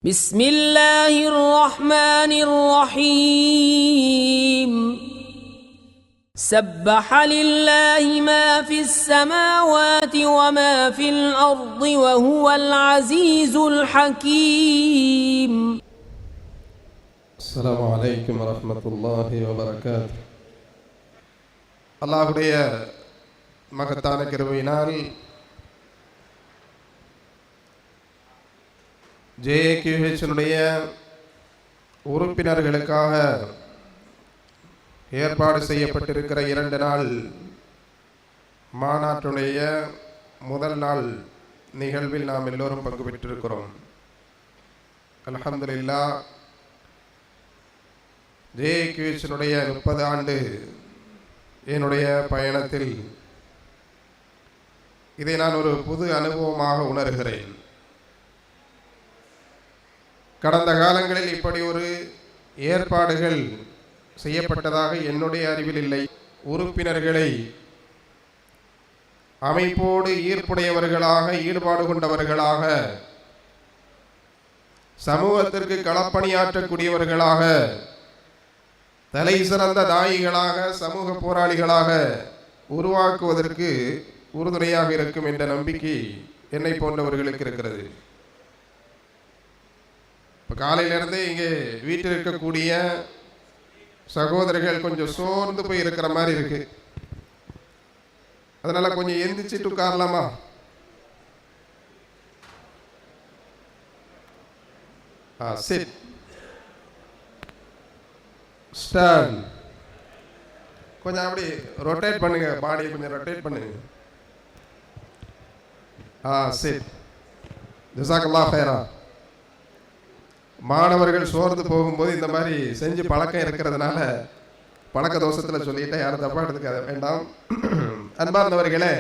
بسم الله الرحمن الرحيم سبح لله ما في السماوات وما في الأرض وهو العزيز الحكيم. السلام عليكم ورحمة الله وبركاته. அல்லாஹ்வுடைய மகத்தான கிருபையினால் JAQH உறுப்பினர்களுக்காக ஏற்பாடு செய்யப்பட்டிருக்கிற 2 நாள் மாநாட்டுடைய முதல் நாள் நிகழ்வில் நாம் எல்லோரும் பங்கு பெற்றிருக்கிறோம். அல்ஹம்துலில்லாஹ், JAQH 30 ஆண்டு என்னுடைய பயணத்தில் இதை நான் ஒரு புது அனுபவமாக உணர்கிறேன். கடந்த காலங்களில் இப்படி ஒரு ஏற்பாடுகள் செய்யப்பட்டதாக என்னுடைய அறிவில் இல்லை. உறுப்பினர்களை அமைப்போடு ஈர்ப்புடையவர்களாக, ஈடுபாடு கொண்டவர்களாக, சமூகத்திற்கு களப்பணியாற்றக்கூடியவர்களாக, தலை சிறந்த தாயிகளாக, சமூக போராளிகளாக உருவாக்குவதற்கு உறுதுணையாக இருக்கும் என்ற நம்பிக்கை என்னை போன்றவர்களுக்கு இருக்கிறது. இப்போ காலையிலேருந்தே இங்கே வீட்டில் இருக்கக்கூடிய சகோதரர்கள் கொஞ்சம் சோர்ந்து போய் இருக்கிற மாதிரி இருக்கு. அதனால கொஞ்சம் எந்திரிச்சிட்டு உட்காரலாமா? Chit, stand. கொஞ்சம் அப்படி ரொட்டேட் பண்ணுங்க, பாடியை கொஞ்சம் ரொட்டேட் பண்ணுங்க. சிட். ஜஸாக்கல்லாஹ் ஹைரா. மாணவர்கள் சோர்ந்து போகும்போது இந்த மாதிரி செஞ்சு பழக்கம் இருக்கிறதுனால பழக்க தோஷத்தில் சொல்லிட்டா யாரும் தப்பா எடுத்துக்க வேண்டாம். அன்பார்ந்தவர்களே,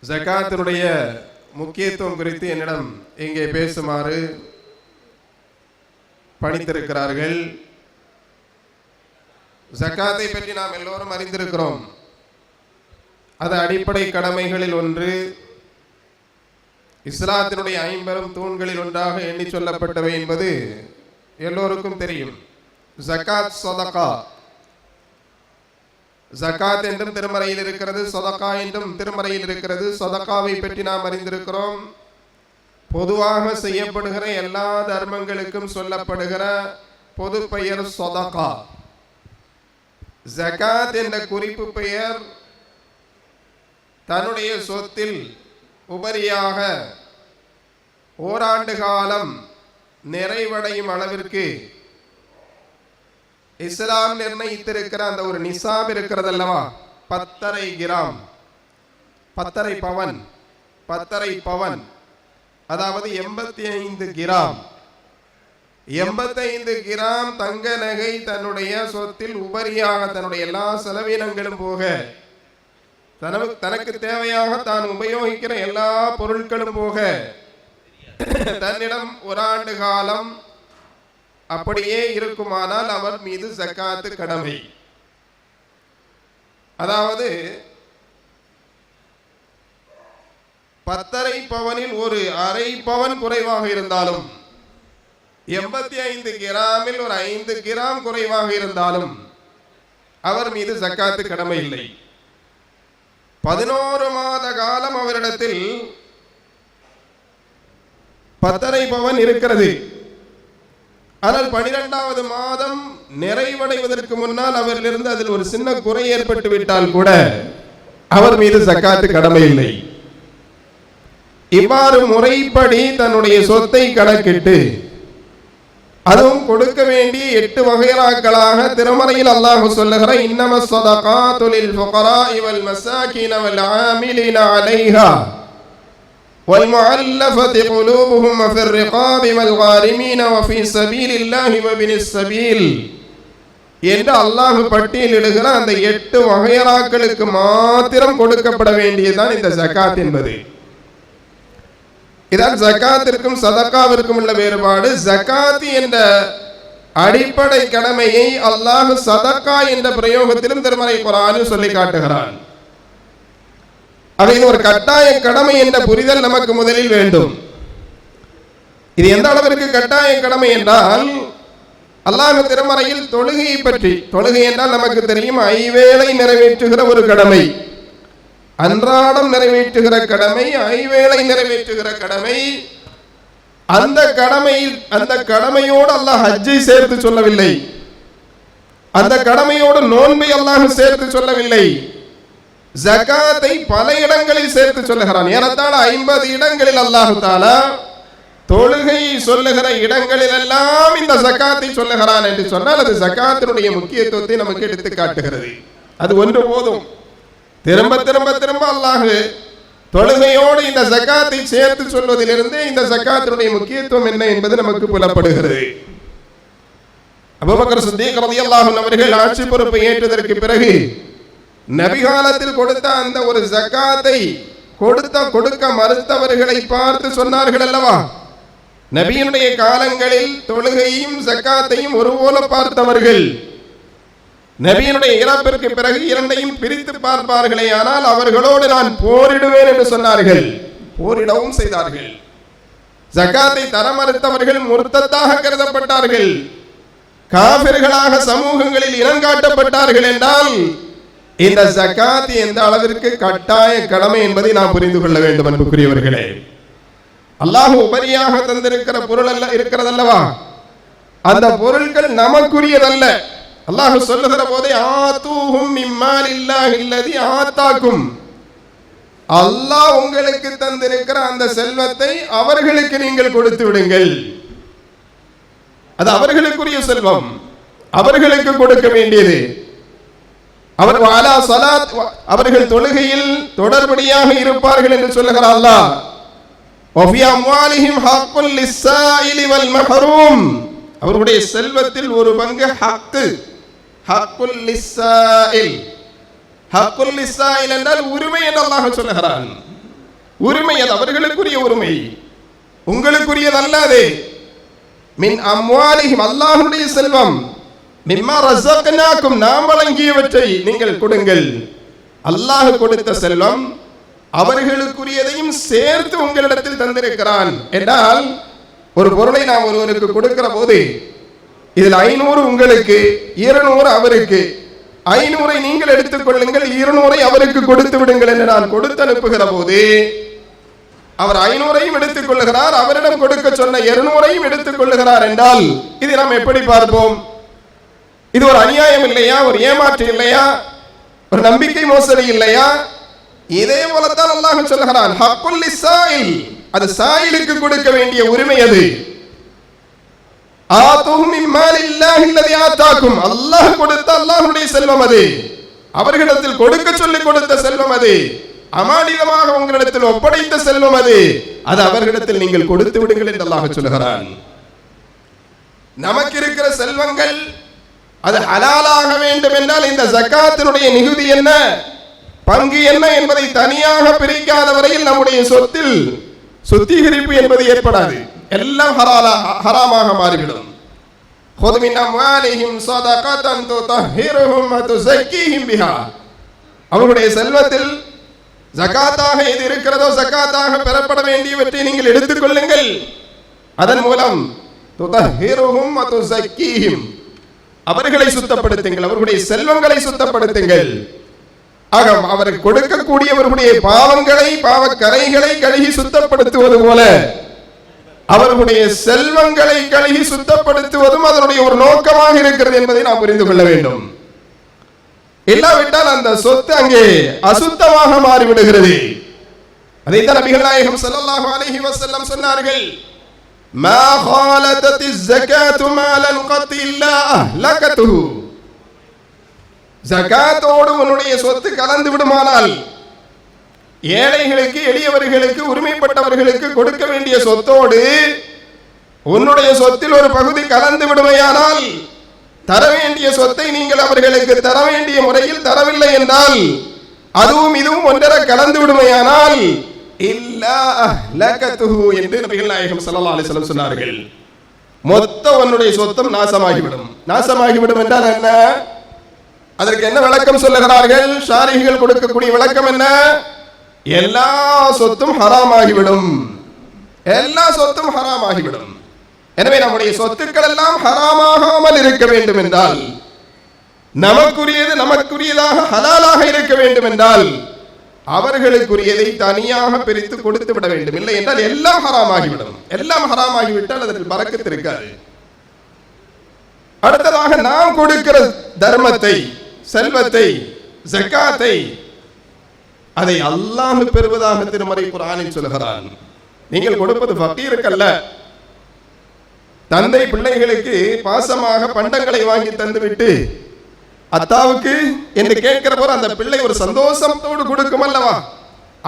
ஜகாத்தினுடைய முக்கியத்துவம் குறித்து என்னிடம் இங்கே பேசுமாறு பணித்திருக்கிறார்கள். ஜகாத்தை பற்றி நாம் எல்லோரும் அறிந்திருக்கிறோம். அது அடிப்படை கடமைகளில் ஒன்று. இஸ்லாத்தினுடைய 50 தூண்களில் ஒன்றாக எண்ணி சொல்லப்பட்டவை என்பது எல்லோருக்கும் தெரியும். ஜகாத், சதகா. ஜகாத் என்றும் திருமறையில் இருக்கிறது, சதகா என்றும் திருமறையில் இருக்கிறது. சதகாவை பற்றி நாம் அறிந்திருக்கிறோம். பொதுவாக செய்யப்படுகிற எல்லா தர்மங்களுக்கும் சொல்லப்படுகிற பொது பெயர் சதகா. ஜகாத் என்ற குறிப்பு பெயர் தன்னுடைய சொத்தில் உபரியாக ஓராண்டு காலம் நிறைவடையும் அளவிற்கு இஸ்லாம் நிர்ணயித்திருக்கிற அந்த ஒரு நிசாப் இருக்கிறது அல்லவா, 10.5 கிராம், 10.5 பவன், 10.5 பவன், அதாவது 85 கிராம். 85 கிராம் தங்க நகை தன்னுடைய சொத்தில் உபரியாக, தன்னுடைய எல்லா செலவினங்களும் போக, தனக்கு தேவையாக தான் உபயோகிக்கிற எல்லா பொருட்களும் போக, தன்னிடம் ஓராண்டு காலம் அப்படியே இருக்குமானால் அவர் மீது ஜகாத்து கடமை. அதாவது 10.5 பவனில் ஒரு அரை பவன் குறைவாக இருந்தாலும், 85 கிராமில் ஒரு 5 கிராம் குறைவாக இருந்தாலும் அவர் மீது ஜகாத்து கடமை இல்லை. 11 மாத காலம் அவரிடத்தில் 10.5 பவன் இருக்கிறது. ஆனால் 12வது மாதம் நிறைவடைவதற்கு முன்னால் அவரிலிருந்து அதில் ஒரு சின்ன குறை ஏற்பட்டு விட்டால் கூட அவர் மீது ஜகாத்து கடமை இல்லை. இவ்வாறு முறைப்படி தன்னுடைய சொத்தை கணக்கிட்டு, அதுவும் கொடுக்க வேண்டிய 8 வகைராக்களாக திருமறையில் அல்லாஹ் சொல்லுகிற இன்னமஸ் ஸதகாத்து லில் ஃபுகராஇ வல் மசாகின வல் ஆமிலின அலைஹா வல் முஅல்லஃபதி குலூபுஹும் ஃபிர் ரிகாபி வல் காரிமீன வ ஃபீ ஸபீலில்லாஹி வ பினிஸ் ஸபீல் என்று அல்லாஹ் பட்டியலிடுகிற அந்த 8 வகைராக்களுக்கு மாத்திரம் கொடுக்கப்பட வேண்டியதுதான் இந்த ஜகாத் என்பது. இதான் ஜகாத்திற்கும் சதகாவிற்கும் உள்ள வேறுபாடு. ஜகாத் என்ற அடிப்படை கடமையை அல்லாஹ் சதகா என்ற பிரயோகத்திலும் திருமறை குர்ஆனில் சொல்லி காட்டுகிறான். அது ஒரு கட்டாய கடமை என்ற புரிதல் நமக்கு முதலில் வேண்டும். இது எந்த அளவிற்கு கட்டாய கடமை என்றால், அல்லாஹ் திருமறையில் தொழுகையை பற்றி, தொழுகை என்றால் நமக்கு தெரியும் ஐவேளை நிறைவேற்றுகிற ஒரு கடமை, அன்றாடம் நிறைவேற்றுகிற கடமை, ஐவேளை நிறைவேற்றுகிற கடமை. அந்த கடமையோடு அல்லாஹ் ஹஜ்ஜை சேர்த்து சொல்லவில்லை, அந்த கடமையோடு நோன்பை அல்லாஹ் சேர்த்து சொல்லவில்லை, ஜகாத்தை பல இடங்களில் சேர்த்து சொல்லுகிறான். ஏறத்தாழ 50 இடங்களில் அல்லாஹ் தஆலா தொழுகை சொல்லுகிற இடங்களில் எல்லாம் இந்த ஜகாத்தை சொல்லுகிறான் என்று சொன்னால் அது ஜகாத்தினுடைய முக்கியத்துவத்தை நமக்கு எடுத்து காட்டுகிறது. அது ஒன்று போதும். திரும்ப திரும்ப திரும்ப அல்லாஹ் தொழுகையோடு இந்த ஜகாத்தை சேர்த்து சொல்வதிலிருந்து இந்த ஜகாத்தினுடைய முக்கியத்துவம் என்ன என்பது நமக்கு புலப்படுகிறது. அபூபக்கர் சித்தீக் ரலியல்லாஹு அன்ஹு அவர்கள் ஆட்சி பொறுப்பை ஏற்றதற்கு பிறகு நபிகாலத்தில் கொடுத்த அந்த ஒரு ஜகாத்தை கொடுக்க மறுத்தவர்களை பார்த்து சொன்னார்கள் அல்லவா, நபியினுடைய காலங்களில் தொழுகையும் ஜகாத்தையும் ஒருபோல பார்த்தவர்கள் நபியினுடைய இறப்பிற்கு பிறகு இரண்டையும் பிரித்து பார்ப்பார்களே, ஆனால் அவர்களோடு நான் போரிடுவேன் என்று சொன்னார்கள். போரிடவும் செய்தார்கள். ஜகாத்தை தர மறுத்தவர்கள் முர்த்தத்தாக கருதப்பட்டார்கள், காபிர்களாக சமூகங்களில் இனங்காட்டப்பட்டார்கள். என்றால் இந்த ஜகாத் எந்த அளவிற்கு கட்டாய கடமை என்பதை நாம் புரிந்து கொள்ள வேண்டும். அன்புக்குரியவர்களே, அல்லாஹ் உபரியாக தந்திருக்கிற பொருள் அல்ல இருக்கிறதல்லவா, அந்த பொருட்கள் நமக்குரியதல்ல. அல்லாஹ் சொல்லுகிற போதே ஆதூஹும் மிம்மாலில்லாஹி அல்லதி ஆதாக்கும், அல்லாஹ் உங்களுக்கு தந்திருக்கிற அந்த செல்வத்தை அவர்களுக்கு நீங்கள் கொடுத்து விடுங்கள். அது அவர்களுக்குரிய செல்வம், அவர்களுக்கு கொடுக்க வேண்டியது. அவர்கள் தொழுகையில் தொடர்படியாக இருப்பார்கள் என்று சொல்லுகிறார் அல்லாஹ். அவருடைய செல்வத்தில் ஒரு பங்கு என்றால் உரிமை என்று அல்லாஹ் சொல்லுகிறான். உரிமை, அது அவர்களுக்குரிய உரிமை, உங்களுக்குரியது அல்லாது. மின் அம்வாலிஹிம், அல்லாஹ்வுடைய செல்வம், மிம்மா ரஸக்னாக்கும், நாம் வழங்கியவற்றை நீங்கள் கொடுங்கள். அல்லாஹ் கொடுத்த செல்வம் அவர்களுக்குரியதையும் சேர்த்து உங்களிடத்தில் தந்திருக்கிறான். என்றால் ஒரு பொருளை நாம் ஒருவருக்கு கொடுக்கிற போது இதில் 500 உங்களுக்கு, 200 அவருக்கு, 500 நீங்கள் எடுத்துக் கொள்ளுங்கள், 200 அவருக்கு கொடுத்து விடுங்கள் என்று நான் கொடுத்து அனுப்புகிற போது அவர் 500ஐயும் எடுத்துக் கொள்ளுகிறார், அவரிடம் கொடுக்க சொன்ன 200ஐயும் எடுத்துக் கொள்ளுகிறார். என்றால் இது நாம் எப்படி பார்ப்போம்? இது ஒரு அநியாயம் இல்லையா? ஒரு ஏமாற்று இல்லையா? ஒரு நம்பிக்கை மோசடி இல்லையா? இதே போலத்தான் அல்லாஹ் சொல்லுகிறான், ஹக்குல் லிஸ்ஸாயில், அது சாயிலுக்கு கொடுக்க வேண்டிய உரிமை. அது ஆதுஹும் மின் மாலில்லாஹி அல்லதி ஆதாக்கும், அல்லாஹ் கொடுத்த அல்லாஹ்வுடைய செல்வம், அது அவர்களிடத்தில் கொடுக்க சொல்லி கொடுத்த செல்வம், அது அமானிதமாக உங்களிடத்தில் ஒப்படைத்த செல்வம், அது அவர்களிடத்தில் நீங்கள் கொடுத்து விடுங்கள் என்று அல்லாஹ் சொல்லுகிறான். நமக்கு இருக்கிற செல்வங்கள் அது ஹலாலாக வேண்டும் என்றால் இந்த ஜகாத்தினுடைய நிகுதி என்ன, பங்கு என்ன என்பதை தனியாக பிரிக்காத வரையில் நம்முடைய சொத்தில் சுத்திகரிப்பு என்பது ஏற்படாது. எல்லாம் ஹராமாக மாறிவிடும். خذ من أموالهم صدقة تطهرهم وتزكيهم بها, அவர்களுடைய செல்வத்தில் ஜகாத்தாக எது இருக்கிறதோ ஜகாத்தாக பெறப்பட வேண்டியவற்றை நீங்கள் எடுத்துக் கொள்ளுங்கள். அதன் மூலம் துதஹிருஹும் வதுஸக்கீஹிம், அவர்களை சுத்தப்படுத்துங்கள், அவர்களுடைய செல்வங்களை சுத்தப்படுத்துங்கள். ஆக அவர் கொடுக்கக்கூடியவர்களுடைய பாவங்களை, பாவக்கரைகளை கழுகி சுத்தப்படுத்துவது போல அவர்களுடைய செல்வங்களை கழுகி சுத்தப்படுத்துவதும் அதனுடைய ஒரு நோக்கமாக இருக்கிறது என்பதை நாம் புரிந்து கொள்ள வேண்டும். இல்லாவிட்டால் அந்த சொத்து அங்கே அசுத்தமாக மாறிவிடுகிறது. அதைத்தான் நபிகள் நாயகம் ஸல்லல்லாஹு அலைஹி வஸல்லம் சொன்னார்கள், மா காலதத்திஸ் ஸகாத்து மாலன் கத் இல்லா அஹ்லகதுஹு, ஜகாத்தோடு உன்னுடைய சொத்து கலந்து விடுமானால், ஏழைகளுக்கு, எளியவர்களுக்கு, உரிமைப்பட்டவர்களுக்கு கொடுக்க வேண்டிய சொத்தோடு உன்னுடைய சொத்தில் ஒரு பகுதி கலந்து விடுமையானால், தர வேண்டிய சொத்தை நீங்கள் அவர்களுக்கு தர வேண்டிய முறையில் தரவில்லை என்றால், அதுவும் இதுவும் ஒன்றரை கலந்து விடுமையானால் இல்லா அஹ்லகதுஹு என்று நபிகள் நாயகம் ஸல்லல்லாஹு அலைஹி வஸல்லம் சொன்னார்கள். மொத்த உன்னுடைய சொத்தும் நாசமாகிவிடும். நாசமாகிவிடும் என்றால் என்ன? அதற்கு என்ன விளக்கம் சொல்லுகிறார்கள்? ஷாரிஹ்கள் கொடுக்கக்கூடிய விளக்கம் என்ன? எல்லா சொத்தும் ஹராமாகிவிடும், எல்லா சொத்தும் ஹராமாகிவிடும். எனவே நம்முடைய சொத்துக்கள் எல்லாம் ஹராமாகாமல் இருக்க வேண்டும் என்றால், நமக்குரியதாக ஹலாலாக இருக்க வேண்டும் என்றால், அவர்களுக்குரியதை தனியாக பிரித்து கொடுத்து விட வேண்டும். இல்லை என்றால் எல்லாம் ஹராமாகிவிடும். எல்லாம் ஹராமாகிவிட்டால் அதில் பரக்கத்து இருக்காது. அடுத்ததாக நாம் கொடுக்கிற தர்மத்தை, செல்வத்தை, ஜகாத்தை, அதை அல்லாஹ் பெறுவதாக திருமறை குர்ஆனில் சொல்கிறான். நீங்கள் கொடுப்பது ஃபகீருக்கல்ல. தந்தை பிள்ளைகளுக்கு பாசமாக பண்டங்களை வாங்கி தந்துவிட்டு அத்தாவுக்கு என்று கேட்கிற போது அந்த பிள்ளை ஒரு சந்தோஷத்தோடு கொடுக்கும் அல்லவா?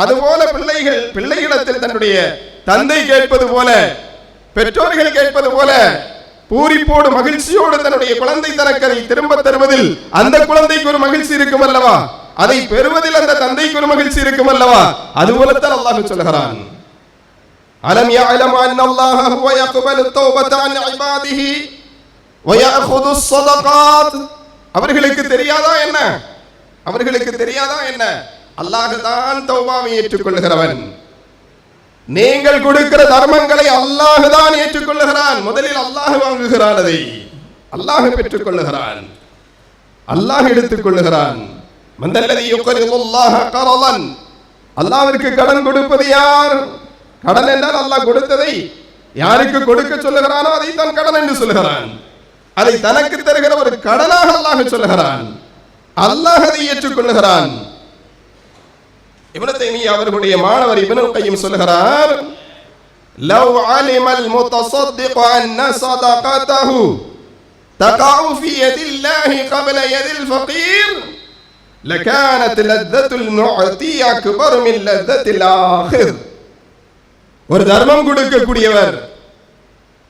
அதுபோல பிள்ளைகளிடத்தில் தன்னுடைய தந்தை கேட்பது போல, பெற்றோர்கள் கேட்பது போல பூரிப்போடு மகிழ்ச்சியோடு தன்னுடைய குழந்தை தனக்கு அதை திரும்ப தருவதில் அந்த குழந்தைக்கு ஒரு மகிழ்ச்சி இருக்கும் அல்லவா? அதை பெறுவதில் அந்த தந்தைக்கு ஒரு மகிழ்ச்சி இருக்கும் அல்லவா? அதுபோலத்தான் அல்லாஹ் சொல்கிறான், அலம் யஅலம் அன்னல்லாஹ ஹுவ யக்பலு தௌபத அன் இபாதிஹி வ யஅഖுது ஸதகாத். அவர்களுக்கு தெரியாதா என்ன? அவர்களுக்கு தெரியாதா என்ன? அல்லாஹ் தான் தௌபாவை ஏற்றுக்கொள்கிறவன். நீங்கள் கொடுக்கிற தர்மங்களை அல்லாஹ் தான் ஏற்றுக்கொள்கிறான். முதலில் அல்லாஹ் வாங்குகிறான், அதை அல்லாஹ் பெற்றுக் கொள்ளுகிறான், அல்லாஹ் எடுத்துக் கொள்ளுகிறான். மந்தல்லதி யுக்ரிதுல்லாஹ கரலன், அல்லாஹ்விற்கு கடன் கொடுப்பது யார்? கடன் என்றால் அல்லாஹ் கொடுத்ததை யாருக்கு கொடுக்க சொல்லுகிறானோ அதை தான் கடன் என்று சொல்லுகிறான். அதை தனக்கு தருகிற ஒரு கடனாக அல்லாஹ் சொல்லுகிறான். அல்லாஹ் அதை ஏற்றுக்கொள்ளுகிறான். இப்னு தைமிய்யா அவர்களுடைய மாணவர் இப்னு கையம் சொல்லுகிறார், லவ் அலிமல் முத்தஸத்திக் அன்ன ஸதகதஹு தகஉ ஃபீ யதில்லாஹி கப்ல யதில் ஃபகீர் லகானத் லzzத்துல் முஅதி அக்பர் மின் லzzத்தில் ஆகிர். ஒரு தர்மம் கொடுக்கக்கூடியவர்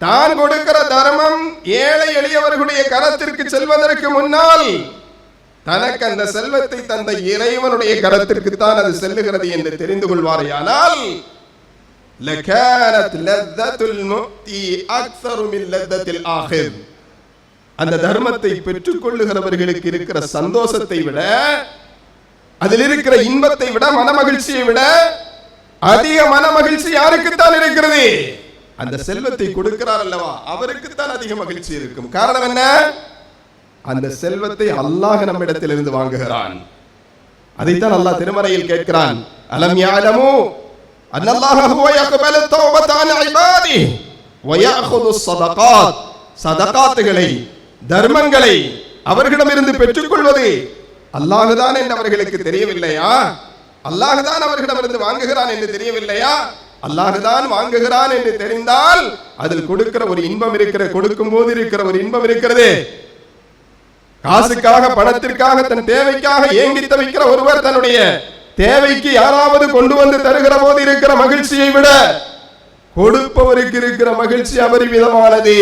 தான் கொடுக்கிற தர்மம் ஏழை எளியவர்களுடைய கரத்திற்கு செல்வதற்கு முன்னால் தனக்கு அந்த செல்வத்தை தந்த இறைவனுடைய கரத்திற்கு தான் அது செல்லுகிறது என்று தெரிந்து கொள்வாரையானால் லகானத் லzzத்துல் முஅதி அக்ஸர் மின் லzzத்தில் ஆகிர். அந்த தர்மத்தை பெற்றுக் கொள்ளுகிறவர்களுக்கு இருக்கிற சந்தோஷத்தை விட, அதில் இருக்கிற இன்பத்தை விட, மனமகிழ்ச்சியை விட அதிக மனமகிழ்ச்சி யாருக்குத்தான் இருக்கிறது? அந்த செல்வத்தை கொடுக்கிறார் அல்லவா, அவருக்குத்தான் அதிக மகிழ்ச்சி இருக்கும். காரணம் என்ன? அந்த செல்வத்தை அல்லாஹ் நம்மிடத்தில் இருந்து வாங்குகிறான். அதைத்தான் அல்லாஹ் திருமறையில் கேட்கிறான், அலம் யஅலமு அன்னல்லாஹ ஹுவ யக்பலு தௌபத அன் இபாதிஹி வ யஅഖுது ஸதகாத். சதகாத்துகளை, தர்மங்களை அவர்களிடமிருந்து பெற்றுக்கொள்வது அல்லாஹ் தான் என்று அவர்களுக்கு தெரியவில்லையா? அல்லாஹ் தான் அவர்களிடமிருந்து வாங்குகிறான் என்று தெரியவில்லையா? அல்லாஹ் தான் வாங்குகிறான் என்று தெரிந்தால் அதில் கொடுக்கிற ஒரு இன்பம் இருக்கிற, கொடுக்கும் போது இருக்கிற ஒரு இன்பம் இருக்கிறது. காசுக்காக, பணத்திற்காக, தன் தேவைக்காக ஏங்கி தவிக்கிற ஒருவர் தன்னுடைய தேவைக்கு யாராவது கொண்டு வந்து தருகிற போது இருக்கிற மகிழ்ச்சியை விட கொடுப்பவருக்கு இருக்கிற மகிழ்ச்சி அபரிமிதமானது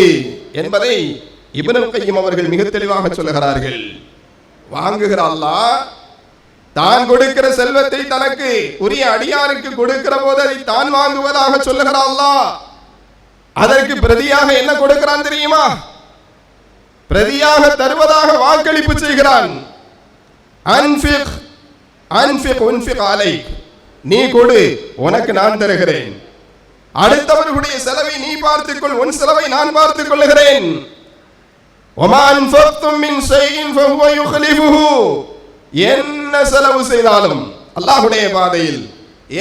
என்பதை இப்னு கையம் அவர்கள் மிக தெளிவாக சொல்லுகிறார்கள். வாங்குகிற அல்லாஹ் தான் கொடுக்கிற செல்வத்தை தனக்கு உரிய அடியாருக்கு கொடுக்கிற போது அதை தான் வாங்குவதாக சொல்லுகிற அல்லாஹ் அதற்கு பிரதியாக என்ன கொடுக்கிறான் தெரியுமா? பிரதியாக தருவதாக வாக்களிப்பு செய்கிறான். அன்ஃபிக் அன்ஃபிக் உன்ஃபிக் அலைக், நீ கொடு, உனக்கு நான் தருகிறேன். அடுத்தவர்களுடைய செலவை நீ பார்த்துக்கொள், உன் செலவை நான் பார்த்துக் கொள்ளுகிறேன். வமா அன்ஃபக்தும் மின் ஷைஇன் ஃபஹுவ யுக்லிஃபுஹு, என்ன செலவு செய்தாலும் அல்லாஹ்வுடைய பாதையில்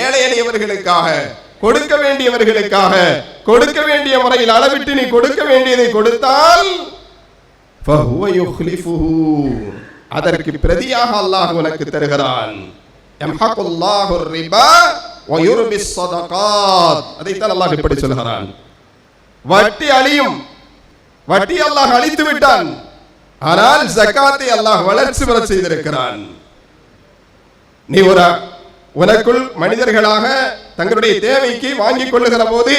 ஏழை எளியவர்களுக்காக, கொடுக்க வேண்டியவர்களுக்காக, கொடுக்க வேண்டிய முறையில் அளவிட்டு நீ கொடுக்க வேண்டியதை கொடுத்தால் ஃபஹுவ யுக்லிஃபுஹு, அதற்கு பிரதியாக அல்லாஹ் உனக்கு தருகிறான். யம்ஹகுல்லாஹு ரிபா வ யுர்பிஸ் ஸதகாத், அதைத்தான் அல்லாஹ் இப்படி சொல்கிறான். வட்டி அழியும், வட்டி அல்லாஹ் அழித்து விட்டான், ஆனால் ஜகாத்தை அல்லாஹ் வளர்ச்சி பெற செய்திருக்கிறான். நீ உனக்குள் மனிதர்களாக தங்களுடைய தேவைக்கு வாங்கிக் கொள்ளுகிற போது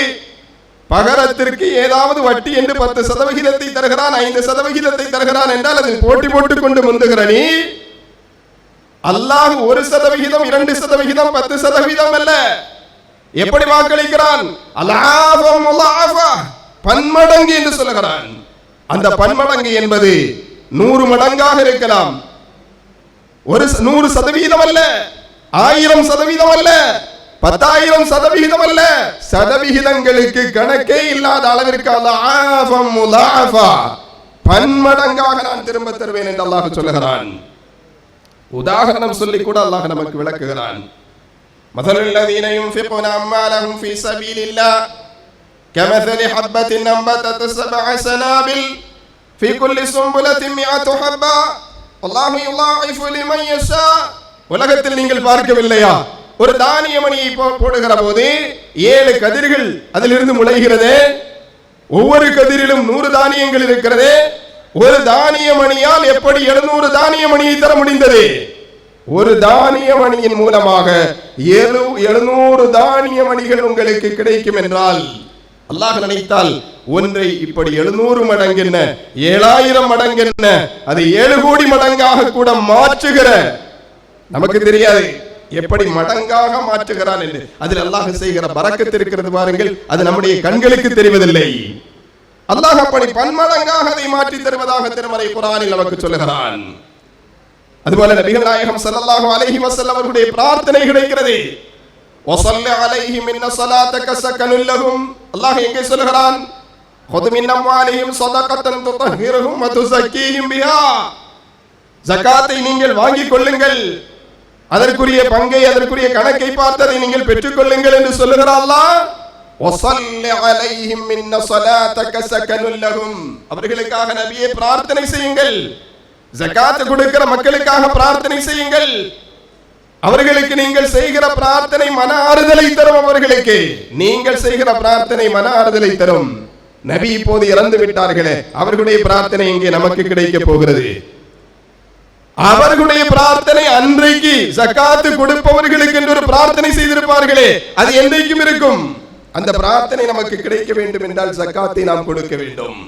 பகரத்திற்கு ஏதாவது வட்டி என்று 10% தருகிறான், 5% தருகிறான் என்றால் அதில் போட்டி போட்டுக் கொண்டு முந்துகிற நீ, அல்லாஹ் 1%, 2%, 10% அல்ல, எப்படி வாக்களிக்கிறான்? பன்மடங்கு என்று சொல்லுகிறான். அந்த பன்மடங்கு என்பது 100 மடங்காக இருக்கலாம். 100% அல்ல, 1000% அல்ல, 10,000% அல்ல, சதவிகிதங்களுக்கு கணக்கே இல்லாத அளவிற்கு பன்மடங்காக நான் திரும்ப தருவேன் என்று அல்லாஹ் சொல்லுகிறான். உதாரணம் சொல்லி கூட அல்லாஹ் நமக்கு விளக்குகிறான். மஸலுல் லதீன யுன்ஃபிகூன அம்வாலஹும் ஃபீ ஸபீலில்லாஹ் கமஸலி ஹப்பத்தின் அம்பதத் ஸபஅ ஸனாபில் ஃபீ குல்லி சும்புலத்தின் மிஅத்து ஹப்பா வல்லாஹு யுலாஇஃபு லிமன் யஷா. உலகத்தில் நீங்கள் பார்க்கவில்லையா, ஒரு தானிய மணியை போடுகிற போது 7 கதிர்கள் அதிலிருந்து முளைகிறது. ஒவ்வொரு கதிரிலும் 100 தானியங்கள் இருக்கிறது. ஒரு தானிய மணியால் எப்படி 700 தானிய மணியை தர முடிந்தது? ஒரு தானிய மணியின் மூலமாக 700 தானிய மணிகள் உங்களுக்கு கிடைக்கும் என்றால், அல்லாஹ் நினைத்தால் ஒன்றை இப்படி 700 மடங்கு என்ன, 7000 மடங்கு என்ன, அது 7 கோடி மடங்காக கூட மாற்றுகிற, நமக்கு தெரியாது எப்படி மடங்காக மாற்றுகிறான் என்று. அதில் அல்லாஹ் செய்கிற பரக்கத்து இருக்கிறது பாருங்கள், அது நம்முடைய கண்களுக்கு தெரிவதில்லை. அல்லாஹ் அப்படி பன்மடங்காக அதை மாற்றி தருவதாக திருமறை குர்ஆனில் நமக்கு சொல்லுகிறான். அதுபோல நபிகள் நாயகம் ஸல்லல்லாஹு அலைஹி வஸல்லம் அவர்களுடைய பிரார்த்தனை கிடைக்கிறது. வஸல்லி அலைஹிம் இன்ன ஸலாத்தக ஸகனுல் லஹும். அல்லாஹ் எங்கே சொல்லுகிறான்? ஹுது மின் அம்வாலிஹிம் ஸதகத்தன் துதஹிருஹும் வ துஸக்கீஹிம் பிஹா. ஜகாத்தை நீங்கள் வாங்கிக் கொள்ளுங்கள், அதற்குரிய பங்கை, அதற்குரிய கணக்கை பார்த்ததை நீங்கள் பெற்றுக் கொள்ளுங்கள் என்று சொல்லுகிறார் அல்லாஹ். வஸல்லி அலைஹிம் இன்ன ஸலாத்தக ஸகனுல் லஹும். அவர்களுக்காக நபியே பிரார்த்தனை செய்யுங்கள். ஜகாத் கொடுக்கிற மக்களுக்காக பிரார்த்தனை செய்யுங்கள். அவர்களுக்கு நீங்கள் செய்கிற பிரார்த்தனை மன ஆறுதலை தரும். அவர்களுக்கு நீங்கள் செய்கிற பிரார்த்தனை மன ஆறுதலை தரும். நபி இப்போது இறந்து விட்டார்களே, அவர்களுடைய பிரார்த்தனை இங்கே நமக்கு கிடைக்க போகிறது. அவர்களுடைய பிரார்த்தனை அன்றைக்கு ஜகாத் கொடுப்பவர்களுக்கு என்று ஒரு பிரார்த்தனை செய்திருப்பார்களே, அது என்றைக்கும் இருக்கும். அந்த பிரார்த்தனை நமக்கு கிடைக்க வேண்டும் என்றால் ஜகாத்தை நாம் கொடுக்க வேண்டும்.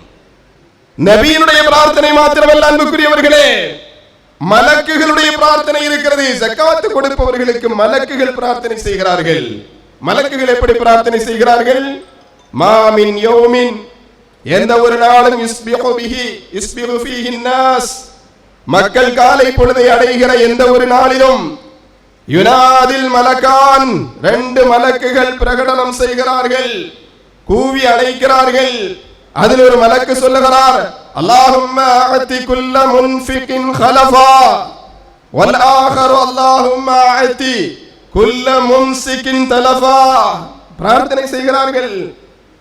நபியினுடைய பிரார்த்தனை மாத்திரமல்ல அன்புக்குரியவர்களே, மலக்குகளுடைய பிரார்த்தனை இருக்கிறது. ஜகாத் கொடுப்பவர்களுக்கு மலக்குகள் பிரார்த்தனை செய்கிறார்கள். மலக்குகள் எப்படி பிரார்த்தனை செய்கிறார்கள்? மாமின் யௌமின், எந்த ஒரு நாளும் யுஸ்பிஹு ஃபீஹி நாஸ், மக்கள் காலை பொழுதை அடைகிற எந்த ஒரு நாளிலும் யுனாதில் மலக்கான், 2 மலக்குகள் பிரகடனம் செய்கிறார்கள், கூவி அழைக்கிறார்கள். அதில் ஒரு மலக்கு சொல்லுகிறார், அல்லாஹும்ம அஅதி குல்ல முன்ஃபிகின் ஹலஃபா வல் ஆகர் அல்லாஹும்ம அஅதி குல்ல மும்சிகின் தலஃபா. பிரார்த்தனை செய்கிறார்கள்.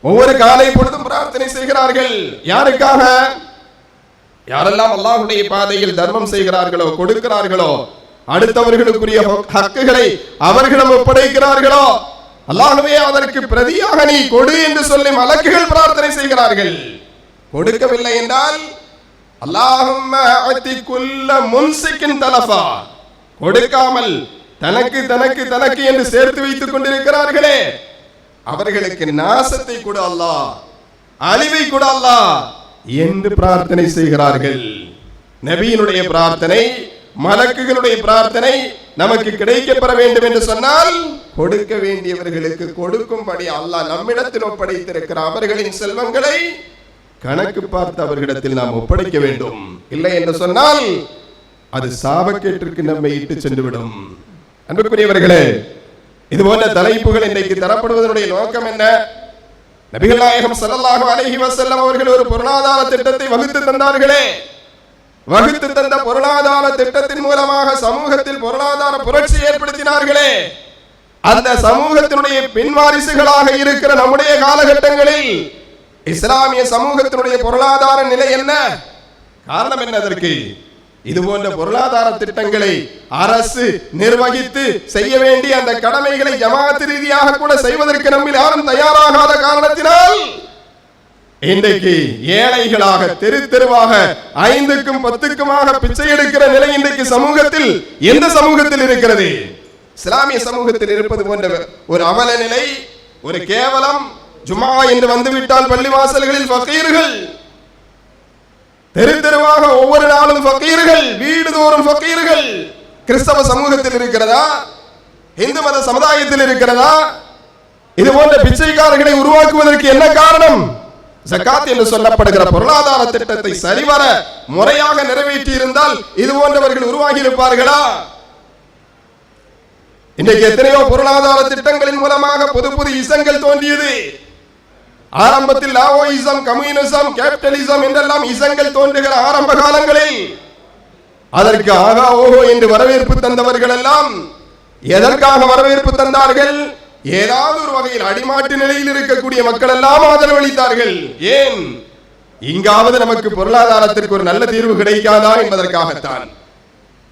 ஒவ்வொரு காலை பொழுதும் பிரார்த்தனை செய்கிறார்கள். யாருக்காக? யாரெல்லாம் அல்லாஹ்வுடைய பாதையில் தர்மம் செய்கிறார்களோ, கொடுக்கிறார்களோ, அடுத்தவர்களுக்குரிய ஹக்குகளை அவர்களிடம் ஒப்படைக்கிறார்களோ, அல்லாஹ்வே அதற்கு பிரதியாக நீ கொடு என்று சொல்லி மலக்குகள் பிரார்த்தனை செய்கிறார்கள். கொடுக்கவில்லை என்றால் அல்லாஹும்ம அஅதி குல்ல மும்சிகின் தலஃபா, கொடுக்காமல் தனக்கு தனக்கு தனக்கு என்று சேர்த்து வைத்துக் கொண்டிருக்கிறார்களே, அவர்களுக்கு நாசத்தை கொடு அல்லாஹ், அழிவை கொடு அல்லாஹ் என்று பிரார்த்தனை செய்கிறார்கள். நபியினுடைய பிரார்த்தனை, மலக்குகளுடைய பிரார்த்தனை நமக்கு கிடைக்கப்பெற வேண்டும் என்று சொன்னால் கொடுக்க வேண்டியவர்களுக்கு கொடுக்கும்படி அல்லாஹ் நம்மிடத்தில் ஒப்படைத்திருக்கிற அவர்களின் செல்வங்களை கணக்கு பார்த்து அவர்களிடத்தில் நாம் ஒப்படைக்க வேண்டும். இல்லை என்று சொன்னால் அது சாபக்கேட்டிற்கு நம்மை இட்டு சென்றுவிடும். அன்புக்குரியவர்களே, இது போன்ற தலைப்புகள் இன்றைக்கு தரப்படுவதனுடைய நோக்கம் என்ன? நபிகள் நாயகம் ஸல்லல்லாஹு அலைஹி வஸல்லம் அவர்கள் ஒரு பொருளாதார திட்டத்தை வகுத்து தந்தார்களே, வகுத்து தந்த பொருளாதார திட்டத்தின் மூலமாக சமூகத்தில் பொருளாதார புரட்சி ஏற்படுத்தினார்களே, அந்த சமூகத்தினுடைய பின்வாரிசுகளாக இருக்கிற நம்முடைய காலகட்டங்களில் இஸ்லாமிய சமூகத்தினுடைய பொருளாதார நிலை என்ன? காரணம் என்ன? அதற்கு இது போன்ற பொருளாதார திட்டங்களை அரசு நிர்வகித்து செய்ய வேண்டிய அந்த கடமைகளை ஜமாத் ரீதியாக கூட செய்வதற்கு நம்மில் யாரும் தயாராகாத காரணத்தினால் இன்றைக்கு ஏழைகளாக தெரு தெருவாக 5க்கும் 10க்குமாக பிச்சை எடுக்கிற நிலை இன்றைக்கு சமூகத்தில், எந்த சமூகத்தில் இருக்கிறது? இஸ்லாமிய சமூகத்தில் இருப்பது போன்ற ஒரு அவல நிலை, ஒரு கேவலம். ஜும்ஆ என்று வந்துவிட்டால் பள்ளிவாசல்களில் ஃபகீர்கள், தெரு தெருவாக ஒவ்வொரு நாளும் ஃபகீர்கள், வீடுதோறும் ஃபகீர்கள். கிறிஸ்தவ சமூகத்தில் இருக்கிறதா? இந்து மத சமுதாயத்தில் இருக்கிறதா? இது போன்ற பிச்சைக்காரர்களை உருவாக்குவதற்கு என்ன காரணம்? ஜகாத் என்று சொல்லப்படுகிற பொருளாதார திட்டத்தை சரிவர முறையாக நிறைவேற்றி இருந்தால் இது போன்றவர்கள் உருவாகி இருப்பார்களா? இன்றைக்கு எத்தனையோ பொருளாதார திட்டங்களின் மூலமாக புது புது இசங்கள் தோன்றியது. ஆரம்பத்தில் லாவோயிசம், கம்யூனிசம், கேபிட்டலிசம் என்றெல்லாம் இசங்கள் தோன்றுகிற ஆரம்ப காலங்களில் அதற்கு ஆகா ஓஹோ என்று வரவேற்பு தந்தவர்கள் எல்லாம் எதற்காக வரவேற்பு தந்தார்கள்? ஏதாவது ஒரு வகையில் அடிமாட்டு நிலையில் இருக்கக்கூடிய மக்கள் எல்லாம் ஆதரவளித்தார்கள். ஏன்? இங்காவது நமக்கு பொருளாதாரத்திற்கு ஒரு நல்ல தீர்வு கிடைக்காதா என்பதற்காகத்தான்.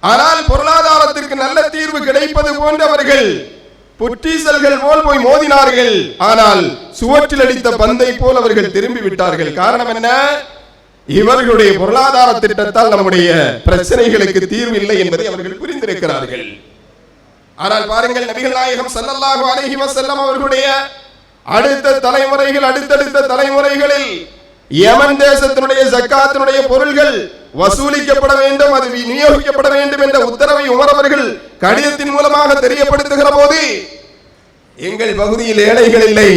ஆனால் பொருளாதாரத்திற்கு நல்ல தீர்வு கிடைப்பது போன்று அவர்கள் புற்றீசல்கள் போல் போய் மோதினார்கள். ஆனால் சுவற்றில் அடித்த பந்தை போல் அவர்கள் திரும்பி விட்டார்கள். காரணம் என்ன? இவர்களுடைய பொருளாதார திட்டத்தால் நம்முடைய பிரச்சனைகளுக்கு தீர்வு இல்லை என்பதை அவர்கள் புரிந்திருக்கிறார்கள். ஆனால் பாருங்கள், நபிகள் நாயகம் ஸல்லல்லாஹு அலைஹி வஸல்லம் அவர்களுடைய அடுத்தடுத்த தலைமுறைகளில் யமன் தேசத்தினுடைய ஜக்காத்தினுடைய பொருள்கள் வசூலிக்கப்பட வேண்டும், அது விநியோகிக்கப்பட வேண்டும் என்ற உத்தரவை உமர் அவர்கள் கடிதத்தின் மூலமாக தெரியப்படுத்துகிற போது, எங்கள் பகுதியில் ஏழைகள் இல்லை,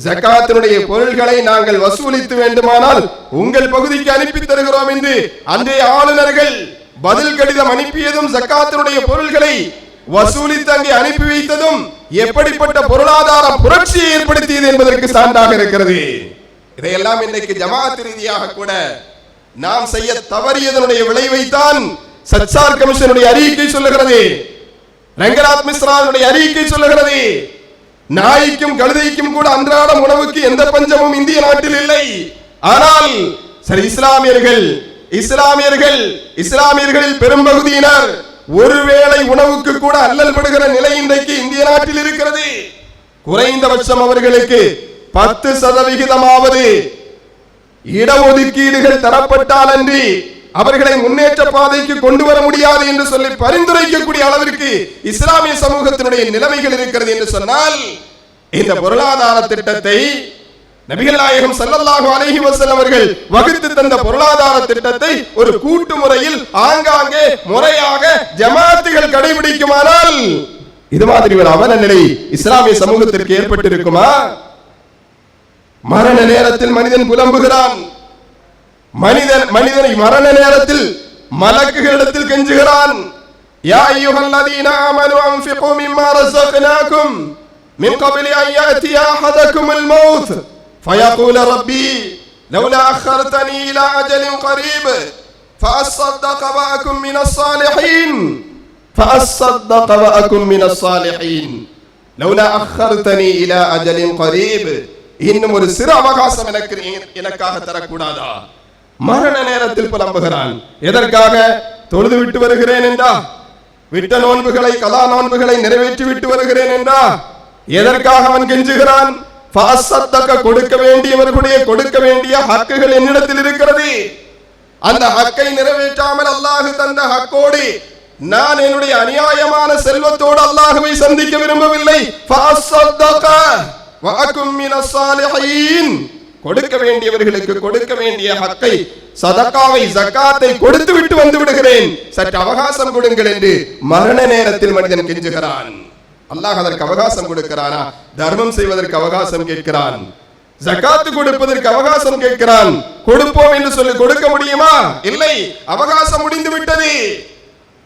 ஜக்காத்தினுடைய பொருள்களை நாங்கள் வசூலித்து வேண்டுமானால் உங்கள் பகுதிக்கு அனுப்பி தருகிறோம் என்று அன்றைய ஆளுநர்கள் பதில் கடிதம் அனுப்பியதும், ஜக்காத்தினுடைய பொருள்களை வசூலித்து அங்கே அனுப்பி வைத்ததும் எப்படிப்பட்ட பொருளாதார புரட்சியை ஏற்படுத்தியது என்பதற்கு சான்றாக இருக்கிறது. இதையெல்லாம் இன்றைக்கு ஜமாத் ரீதியாக கூட நாம் செய்ய தவறியதனுடைய விளைவைத்தான் சச்சார் கமிஷனுடைய அறிக்கை சொல்லுகிறது, ரங்கநாத் மிஸ்ராவுடைய அறிக்கை சொல்லுகிறது. நாய்க்கும் கழுதைக்கும் கூட அன்றாட உணவுக்கு எந்த பஞ்சமும் இந்திய நாட்டில் இல்லை. ஆனால் சரி, இஸ்லாமியர்களில் பெரும்பகுதியினர் ஒருவேளை உணவுக்கு கூட அல்லல் படுகிற நிலை இன்றைக்கு இந்திய நாட்டில் இருக்கிறது. குறைந்தபட்சம் அவர்களுக்கு 10% இடஒதுக்கீடுகள் தரப்பட்டால் அன்றி அவர்களை முன்னேற்ற பாதைக்கு கொண்டு வர முடியாது என்று சொல்லி பரிந்துரைக்கக்கூடிய அளவிற்கு இஸ்லாமிய சமூகத்தினுடைய நிலைமைகள் இருக்கிறது என்று சொன்னால், இந்த பொருளாதார திட்டத்தை நபிகள் நாயகம் ஸல்லல்லாஹு அலைஹி வஸல்லம் அவர்கள் வகுத்து தந்த பொருளாதார திட்டத்தை ஒரு கூட்டு முறையில் ஆங்காங்கே முறையாக ஜமாத்துகள் கடைபிடிக்குமானால் இது மாதிரி ஒரு அவல நிலை இஸ்லாமிய சமூகத்திற்கு ஏற்பட்டிருக்குமா? மரண நேரத்தில் மனிதன் புலம்புகிறான், மனிதனை மரண நேரத்தில் மலக்குகளிடத்தில் கெஞ்சுகிறான். யா அய்யுஹல்லதீன ஆமனு அன்ஃபிகு மிம்மா ரஸக்னாகும் மின் கப்லி அன் யாத்திய அஹதகுமுல் மௌத் ஃபயகூல ரப்பி லவ்லா அخرتني இலா அஜலின் கரீப் ஃபஅஸ்ஸதக வஅகும் மினஸ் ஸாலிஹீன் லவ்லா அخرتني இலா அஜலின் கரீப். இன்னும் ஒரு சிறு அவகாசம் எனக்காக தரக்கூடாதா? மரண நேரத்தில் புலம்புகிறான். எதற்காக? தொழுது விட்டு வருகிறேன் என்றா? விட்ட நோன்புகளை, கலா நோன்புகளை நிறைவேற்றி விட்டு வருகிறேன் என்றா? எதற்காக அவன் கெஞ்சுகிறான்? கொடுக்க வேண்டிய ஹக்குகள் என்னிடத்தில் இருக்கிறது. அந்த ஹக்கை நிறைவேற்றாமல் அல்லாஹ் தந்த ஹக்கோடு நான் என்னுடைய அநியாயமான செல்வத்தோடு அல்லாஹ்வை சந்திக்க விரும்பவில்லை. கொடுக்க வேண்டியவர்களுக்கு கொடுக்க வேண்டிய ஹக்கை, சதகாவை, ஜகாத்தை கொடுத்து விட்டு வந்து விடுகிறேன், சற்று அவகாசம் கொடுங்கள் என்று மரண நேரத்தில் மனிதன் கெஞ்சுகிறான். அல்லாஹ் அதற்கு அவகாசம் கொடுக்கிறானா? தர்மம் செய்வதற்கு அவகாசம் கேட்கிறான், ஜகாத்து கொடுப்பதற்கு அவகாசம் கேட்கிறான். கொடுப்போம் என்று சொல்லி கொடுக்க முடியுமா? இல்லை, அவகாசம் முடிந்து விட்டது.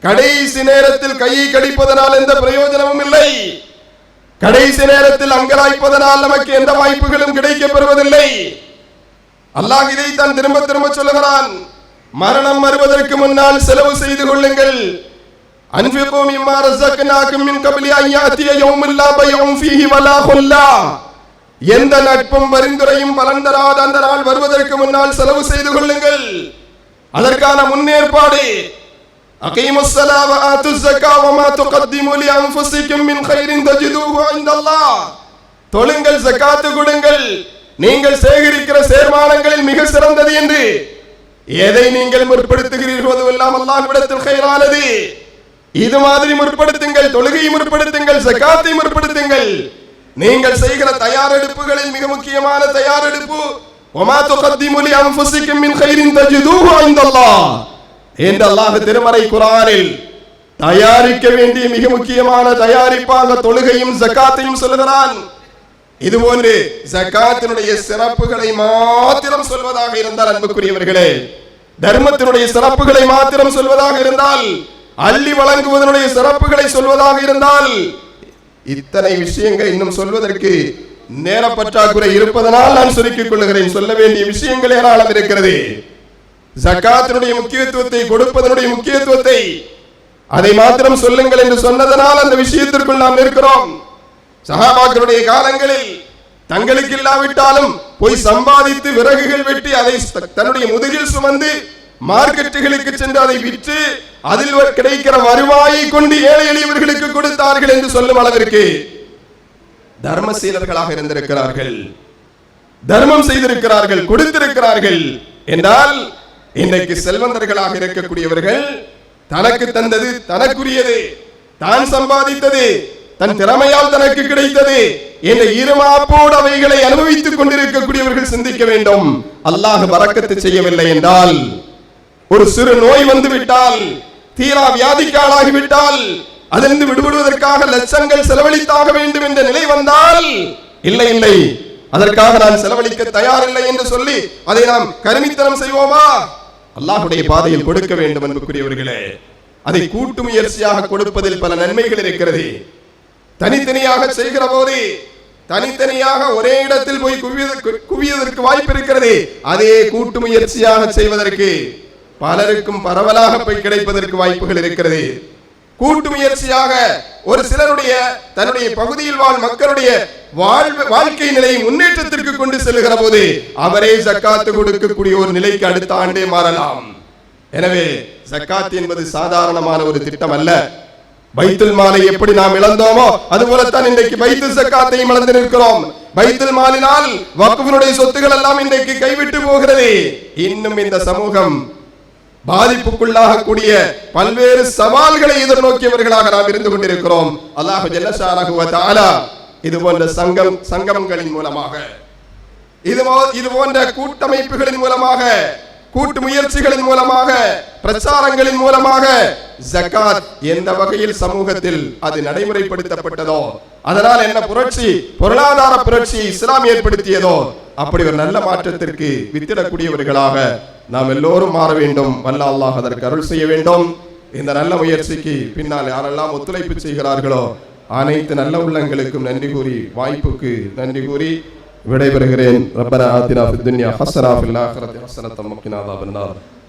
கடைசி நேரத்தில் கையை கடிப்பதனால் எந்த பிரயோஜனமும் இல்லை. கடைசி நேரத்தில் அங்கலாய்ப்பதனால் நமக்கு எந்த வாய்ப்புகளும் கிடைக்கப் பெறுவதில்லை. அல்லாஹ் இதைத்தான் திரும்ப திரும்ப சொல்லுகிறான். மரணம் வருவதற்கு முன்னால் செலவு செய்து கொள்ளுங்கள். அன்ஃபிகு மிம்மா ரஸக்னாகும் மின் கப்லி அன் யாத்திய யௌமுல் லா பைஉன் ஃபீஹி வலா குல்லா. எந்த நட்பும் பரிந்துரையும் பலன் தராத அந்த நாள் வருவதற்கு முன்னால் செலவு செய்து கொள்ளுங்கள். அதற்கான முன்னேற்பாடு. அகீமுஸ் ஸலா வ ஆத்துஸ் ஸக்கா வ மா துகத்திமு லி அன்ஃபுஸிகும் மின் கைரின் தஜிதுஹு இன்தல்லாஹ். தொழுங்கள், ஜகாத் கொடுங்கள், நீங்கள் சேகரிக்கிற சேர்மானங்களில் மிக சிறந்தது என்று எதை நீங்கள் முற்படுத்துகிறீர்களோ அதுவெல்லாம் அல்லாஹ்விடத்தில் கைரானது. இது மாதிரி முற்படுத்துங்கள், தொழுகையை முற்படுத்துங்கள், ஜகாத்தை முற்படுத்துங்கள். நீங்கள் செய்கிற தயாரெடுப்புகளில் மிக முக்கியமான தயாரெடுப்பு வமா துகத்திமு லி அன்ஃபுஸிகும் மின் கைரின் தஜிதுஹு இன்தல்லாஹ் என்று அல்லாஹ் திருமறை குர்ஆனில் தயாரிக்க வேண்டிய மிக முக்கியமான தயாரிப்பாக தொழுகையும் ஜகாத்தையும் சொல்லுகிறான். இதுபோன்று ஜகாத்தினுடைய சிறப்புகளை மாத்திரம் சொல்வதாக இருந்தால், அன்புக்குரியவர்களே, தர்மத்தினுடைய சிறப்புகளை மாத்திரம் சொல்வதாக இருந்தால், அள்ளி வழங்குவதனுடைய சிறப்புகளை சொல்வதாக இருந்தால், இத்தனை விஷயங்கள் இன்னும் சொல்வதற்கு நேர பற்றாக்குறை இருப்பதனால் நான் சுருக்கிக் கொள்ளுகிறேன். சொல்ல வேண்டிய விஷயங்கள் ஏராளம் இருக்கிறது. ஜகாத்தினுடைய முக்கியத்துவத்தை, கொடுப்பதனுடைய முக்கியத்துவத்தை அதை மாத்திரம் சொல்லுங்கள் என்று சொன்னதனால் அந்த விஷயத்திற்குள் நாம் இருக்கிறோம். சஹாபாக்களுடைய காலங்களில் தங்களுக்கு இல்லாவிட்டாலும் போய் சம்பாதித்து விறகுகள் வெட்டி அதை தன்னுடைய முதுகில் சுமந்து மார்க்கெட்டுகளுக்கு சென்று அதை விற்று அதில் கிடைக்கிற வருவாயை கொண்டு ஏழை எளியவர்களுக்கு கொடுத்தார்கள் என்று சொல்லும் அளவிற்கு தர்மசீலர்களாக இருந்திருக்கிறார்கள், தர்மம் செய்திருக்கிறார்கள், கொடுத்திருக்கிறார்கள். என்றால் இன்றைக்கு செல்வந்தர்களாக இருக்கக்கூடியவர்கள் தனக்கு தந்தது, தனக்குரியது, தான் சம்பாதித்தது, தன் திறமையால் தனக்கு கிடைத்தது என்ற இருமாப்போடு அவைகளை அனுபவித்துக் கொண்டிருக்கக்கூடியவர்கள் சிந்திக்க வேண்டும். அல்லாஹ் பரக்கத்து செய்யவில்லை என்றால், ஒரு சிறு நோய் வந்து விட்டால், தீரா வியாதிக்கு ஆளாகிவிட்டால், அதிலிருந்து விடுபடுவதற்காக லட்சங்கள் செலவழித்தாக வேண்டும் என்ற நிலை வந்தால், இல்லை இல்லை அதற்காக நான் செலவழிக்க தயாரில்லை என்று சொல்லி அதை நாம் கருமித்தனம் செய்வோமா? அல்லாஹ்வுடைய பாதையில் கொடுக்க வேண்டும் அன்புக்குரியவர்களே. அதை கூட்டு முயற்சியாக கொடுப்பதில் பல நன்மைகள் இருக்கிறது. தனித்தனியாக செய்கிற போது, தனித்தனியாக ஒரே இடத்தில் போய் குவியதற்கு வாய்ப்பு இருக்கிறது. அதே கூட்டு முயற்சியாக செய்வதற்கு பலருக்கும் பரவலாக போய் கிடைப்பதற்கு வாய்ப்புகள் இருக்கிறது. கூட்டு முயற்சியாக ஒரு சிலருடைய தன்னுடைய பகுதியில் வாழ் மக்களுடைய வாழ்க்கை நிலையை முன்னேற்றத்திற்கு கொண்டு செல்கிற போது அவரே ஜக்காத்து கொடுக்கக்கூடிய ஒரு நிலைக்கு அடுத்த ஆண்டே மாறலாம். எனவே ஜக்காத் என்பது சாதாரணமான ஒரு திட்டம் அல்ல. பைத்துல் மாலை எப்படி நாம் இழந்தோமோ அதுபோலத்தான் இன்றைக்கு பைத்துல் ஜக்காத்தையும் இழந்து நிற்கிறோம். பைத்துல் மாலினால் வக்ஃபினுடைய சொத்துக்கள் எல்லாம் இன்றைக்கு கைவிட்டு போகிறது. இன்னும் இந்த சமூகம் பாதிப்புக்குள்ளாகக்கூடிய பல்வேறு சவால்களை எதிர்நோக்கியவர்களாக நாம் இருந்து கொண்டிருக்கிறோம். அல்லாஹ் ஜல்ல ஷானஹு வ தஆலா இது போன்ற சங்கமங்களின் மூலமாக, இது போன்ற கூட்டமைப்புகளின் மூலமாக, கூட்டு முயற்சிகளின் மூலமாக, பிரச்சாரங்களின் மூலமாக ஜகாத் எந்த வகையில் சமூகத்தில் அது நடைமுறைப்படுத்தப்பட்டதோ, அதனால் என்ன புரட்சி, பொருளாதார புரட்சி இஸ்லாம் ஏற்படுத்தியதோ அப்படி ஒரு நல்ல மாற்றத்திற்கு வித்திடக்கூடியவர்களாக நாம் எல்லோரும் மாற வேண்டும். வல்ல அல்லாஹ் அதற்கு அருள் செய்ய வேண்டும். இந்த நல்ல முயற்சிக்கு பின்னால் யாரெல்லாம் ஒத்துழைப்பு செய்கிறார்களோ அனைத்து நல்ல உள்ளங்களுக்கும் நன்றி கூறி, வாய்ப்புக்கு நன்றி கூறி விடைபெறுகிறேன். ரப்பனா ஆத்தினா ஃபித் துன்யா ஹஸனா ஃபில் ஆখিরাতি ஹஸனத்தம் வ கினா அஸாபன் நார்.